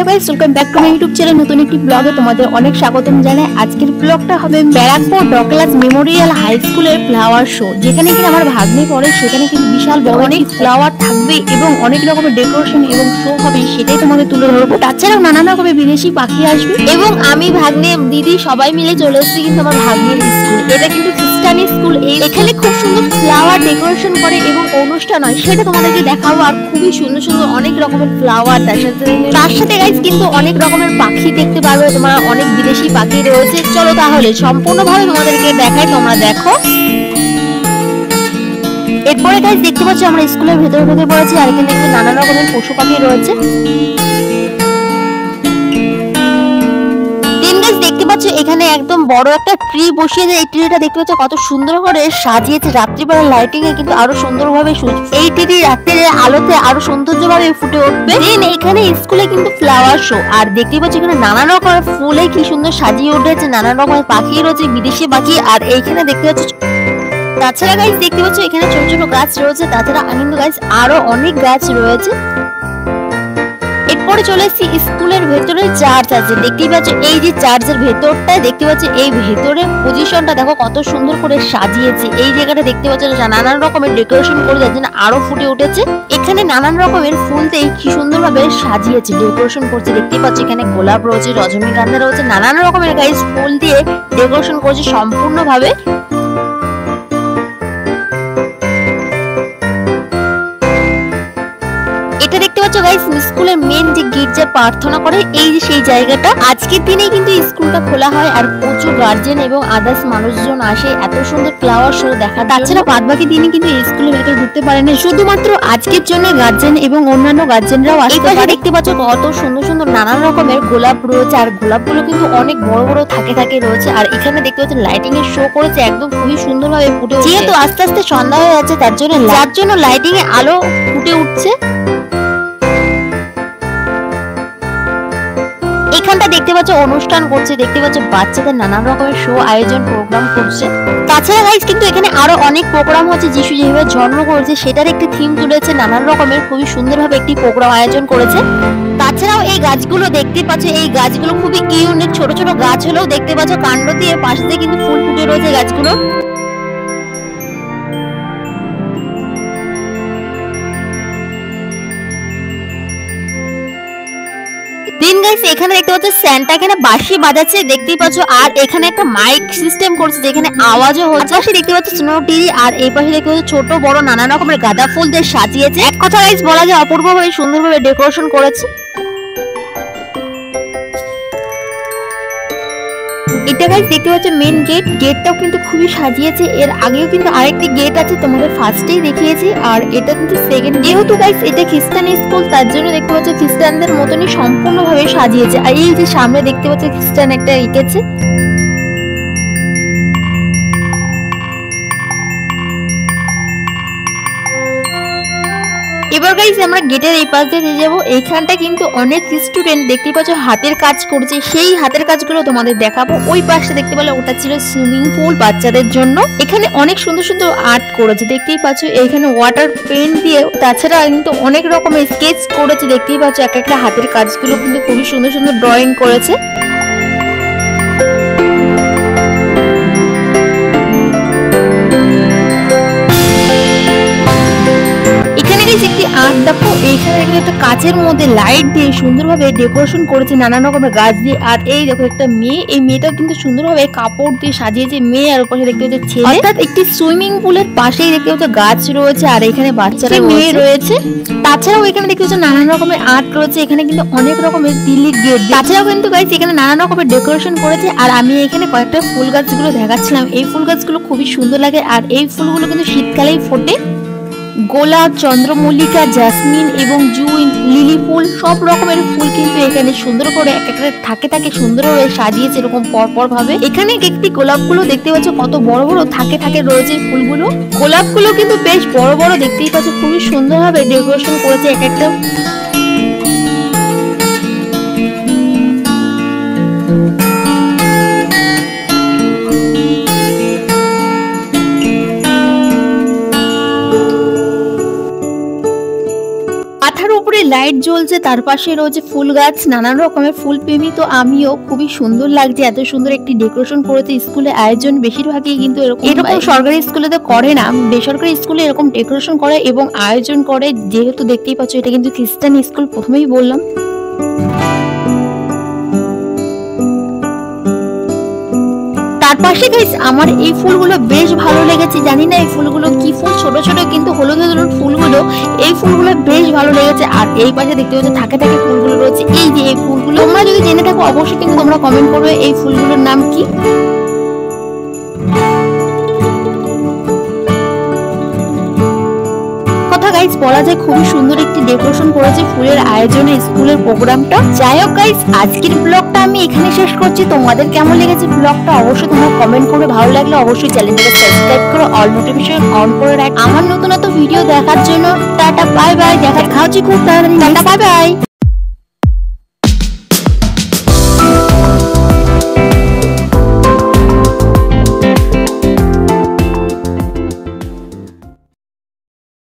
Hello guys, welcome back to my YouTube channel. নতুন একটি ব্লগে তোমাদের অনেক স্বাগতম জানাই। আজকের ব্লগটা হবে ব্যারাকপুর ডগলাস মেমোরিয়াল হাই স্কুলের ফ্লাওয়ার শো, যেখানে কিনা আমার ভাগ্নে পড়ে। সেখানে কিন্তু বিশাল বড় অনেক ফ্লাওয়ার থাকবে এবং অনেক রকমের ডেকোরেশন এবং শো হবে, সেটাই তোমাদের তুলে ধরবো। তাছাড়াও নানান রকমের বিদেশি পাখি আসবে এবং আমি, ভাগ্নে, দিদি সবাই মিলে চলে এসেছি কিন্তু আমার ভাগ্নের স্কুল। এটা কিন্তু খ্রিস্টানি স্কুল। এখানে খুব সুন্দর ফ্লাওয়ার ডেকোরেশন করে এবং অনুষ্ঠান হয়, সেটা তোমাদেরকে দেখাবো। আর খুবই সুন্দর সুন্দর অনেক রকমের ফ্লাওয়ার, তার সাথে গাইস কিন্তু অনেক রকমের পাখি দেখতে পারবে তোমরা, অনেক বিদেশি পাখি রয়েছে। চলো তাহলে সম্পূর্ণভাবে তোমাদেরকে দেখাই, তোমরা দেখো। এরপরে গাইস দেখতে পাচ্ছ আমরা স্কুলের ভেতরে ঢুকে পড়েছি, আর এখানে কিন্তু নানা রকমের পশু পাখি রয়েছে। দেখতে পাচ্ছ এখানে একদম বড় একটা ট্রি বসিয়েছে। এই ট্রিটা দেখতে পাচ্ছ কত সুন্দর করে সাজিয়েছে। রাত্রিবেলা লাইটিং এ কিন্তু আরো সুন্দরভাবে এই ট্রি রাত্রির আলোতে আরো সৌন্দর্যভাবে ফুটে উঠবে। দেন এখানে স্কুলে কিন্তু ফ্লাওয়ার শো, আর দেখতে পাচ্ছ এখানে নানা রকমের ফুলে কি সুন্দর সাজিয়ে উঠেছে। নানা রকমের পাখি রয়েছে, বিদেশি পাখি। আর এইখানে দেখতে পাচ্ছ, তাছাড়া গাইস দেখতে পাচ্ছ এখানে ছোট ছোট গাছ রয়েছে। তাছাড়া কিন্তু গাইস আরো অনেক গাছ রয়েছে। এরপরে চলে এসেছি স্কুলের ভেতরে চার্চ আছে। দেখতেই পাচ্ছ এই যে চার্চের ভেতরটা, দেখতে পাচ্ছ এই ভেতরে পজিশনটা দেখো কত সুন্দর করে সাজিয়েছে। এই জায়গাটা দেখতে পাচ্ছ নানান রকমের ডেকোরেশন করে, যার জন্য আরো ফুটে উঠেছে। এখানে নানান রকমের ফুল দিয়ে কি সুন্দরভাবে সাজিয়েছে, ডেকোরেশন করছে। দেখতেই পাচ্ছ এখানে গোলাপ রয়েছে, রজনীগন্ধা রয়েছে, নানান রকমের গাইস ফুল দিয়ে ডেকোরেশন করছে সম্পূর্ণভাবে। এটা দেখতে পাচ্ছ গাইস স্কুলের মেন যে গির্জা প্রার্থনা করে, এই যে সেই জায়গাটা। আজকের দিনে কিন্তু স্কুলটা খোলা হয় আর প্রচুর গার্জেন এবং আদার্স মানুষজন আসে এত সুন্দর ফ্লাওয়ার শো দেখা। তাছাড়া বাদ বাকি দিনে কিন্তু স্কুলের ভেতরে ঢুকতে পারে না, শুধুমাত্র আজকের জন্য গার্জেন এবং অন্যান্য গার্জেনরাও আসতে পারে। দেখতে পাচ্ছ কত সুন্দর সুন্দর নানান রকমের গোলাপ রয়েছে, আর গোলাপগুলো কিন্তু অনেক বড় বড় থাকে রয়েছে। আর এখানে দেখতে পাচ্ছ লাইটিং এর শো করেছে, একদম খুবই সুন্দরভাবে ফুটে উঠছে। যেহেতু আস্তে আস্তে সন্ধ্যা হয়ে যাচ্ছে, যার জন্য লাইটিং এ আলো ফুটে উঠছে। এখানটা দেখতে পাচ্ছ অনুষ্ঠান করছে, দেখতে পাচ্ছ বাচ্চাদের নানান রকমের শো আয়োজন প্রোগ্রাম করছে। তাছাড়া গাইস কিন্তু এখানে আরো অনেক প্রোগ্রাম হচ্ছে। যিশু যেভাবে জন্ম করেছে সেটার একটি থিম তুলেছে, নানান রকমের খুবই সুন্দরভাবে একটি প্রোগ্রাম আয়োজন করেছে। তাছাড়াও এই গাছগুলো দেখতে পাচ্ছ, এই গাছগুলো খুবই ইউনিক। ছোট ছোট গাছ হলেও দেখতে পাচ্ছ কাণ্ড দিয়ে পাশে দিয়ে কিন্তু ফুল ফুটে রয়েছে গাছগুলো। এখানে দেখতে পাচ্ছ স্যান্টা এখানে বাঁশি বাজাচ্ছে, দেখতেই পাচ্ছ। আর এখানে একটা মাইক সিস্টেম করছে, যেখানে আওয়াজও হচ্ছে। পাশে দেখতে পাচ্ছ স্নো টিরি, আর এই পাশে দেখতে পাচ্ছ ছোট বড় নানা রকমের গাঁদা ফুল দিয়ে সাজিয়েছে। এক কথা গাইস বলা যায় অপূর্বভাবে সুন্দরভাবে ডেকোরেশন করেছে। এটা গাইস দেখতে পাচ্ছ মেন গেট, গেটটাও কিন্তু খুবই সাজিয়েছে। এর আগেও কিন্তু আরেকটি গেট আছে, তোমাদের ফার্স্টেই দেখিয়েছি, আর এটা কিন্তু সেকেন্ড। যেহেতু গাইস এটা খ্রিস্টান স্কুল, তার জন্য দেখতে পাচ্ছ খ্রিস্টানদের মতনই সম্পূর্ণভাবে সাজিয়েছে। আর এই যে সামনে দেখতে পাচ্ছ খ্রিস্টান একটা এঁকেছে। এবার গাইস আমরা গেটের এই পাশ দিয়ে যাবো। এইখানটা কিন্তু অনেক স্টুডেন্ট দেখতে পাচ্ছ হাতের কাজ করছে, সেই হাতের কাজগুলো তোমাদের দেখাবো। ওই পাশে দেখতে পেলে ওটা ছিল সুইমিং পুল বাচ্চাদের জন্য। এখানে অনেক সুন্দর সুন্দর আর্ট করেছে, দেখতেই পাচ্ছ। এখানে ওয়াটার পেন দিয়ে, তাছাড়া কিন্তু অনেক রকমের স্কেচ করেছে, দেখতেই পাচ্ছ। এক একটা হাতের কাজগুলো কিন্তু খুবই সুন্দর সুন্দর ড্রয়িং করেছে। একটি আর্ট দেখো, এইখানে একটা কাচের মধ্যে লাইট দিয়ে সুন্দরভাবে ডেকোরেশন করেছে নানান রকমের গাছ দিয়ে। আর এই দেখো একটা মেয়ে, এই মেয়েটা কিন্তু সুন্দরভাবে কাপড় দিয়ে সাজিয়েছে মেয়ে। আর পাশে দেখতে পাচ্ছ ছেলে, অর্থাৎ একটি সুইমিং পুলের পাশেই দেখতে পাচ্ছ গাছ রয়েছে, আর এখানে বাচ্চারা মেয়ে রয়েছে। তাছাড়াও এখানে দেখতে পাচ্ছ নানান রকমের আর্ট রয়েছে। এখানে কিন্তু অনেক রকমের দিল্লি গেট, তাছাড়াও কিন্তু গাইস এখানে নানান রকমের ডেকোরেশন করেছে। আর আমি এখানে কয়েকটা ফুল গাছগুলো দেখাচ্ছিলাম। এই ফুল গাছগুলো খুবই সুন্দর লাগে, আর এই ফুলগুলো কিন্তু শীতকালেই ফোটে। গোলাপ, চন্দ্রমল্লিকা, জাসমিন এবং জুঁই, লিলি ফুল, সব রকমের ফুল কিন্তু এখানে সুন্দর করে এক একটা থাকে সুন্দরভাবে সাজিয়েছে এরকম পরপর ভাবে। এখানে একটি গোলাপগুলো দেখতে পাচ্ছ কত বড় বড় থাকে রয়েছে ফুলগুলো। গোলাপগুলো কিন্তু বেশ বড় বড়, দেখতেই পাচ্ছ খুবই সুন্দরভাবে ডেকোরেশন করেছে এক একটা। লাইট জ্বলছে, তার পাশে রয়েছে ফুল গাছ, নানান রকমের ফুল প্রেমী তো আমিও। খুবই সুন্দর লাগছে, এত সুন্দর একটি ডেকোরেশন করেছে স্কুলে আয়োজন। বেশিরভাগই কিন্তু এরকম সরকারি স্কুলেতে করে না, বেসরকারি স্কুলে এরকম ডেকোরেশন করে এবং আয়োজন করে। যেহেতু দেখতেই পাচ্ছ এটা কিন্তু খ্রিস্টান স্কুল, প্রথমেই বললাম। তার পাশে গাইস আমার এই ফুলগুলো বেশ ভালো লেগেছে। জানি না এই ফুলগুলো কি ফুল, ছোট ছোট কিন্তু হলুদ হলুদ ফুলগুলো, এই ফুলগুলো বেশ ভালো লেগেছে। আর এই পাশে দেখতে পাচ্ছ থাকে থাকে ফুলগুলো রয়েছে। এই যে এই ফুলগুলো তোমরা যদি জেনে থাকো অবশ্যই কিন্তু তোমরা কমেন্ট করবে এই ফুলগুলোর নাম কি। গাইস বলা যায় খুবই সুন্দর একটি ডেকোরেশন করেছে ফুলের আয়োজনে স্কুলের প্রোগ্রামটা। যাই হোক গাইস আজকের ব্লগটা আমি এখানে শেষ করছি। তোমাদের কেমন লেগেছে ব্লগটা অবশ্যই তোমরা কমেন্ট করে, ভালো লাগলে অবশ্যই চ্যানেলটাকে সাবস্ক্রাইব করো, অল নোটিফিকেশন অন করে রাখ আমার নতুন নতুন ভিডিও দেখার জন্য। টাটা বাই বাই, দেখা হচ্ছে খুব তাড়াতাড়ি। Tata bye bye.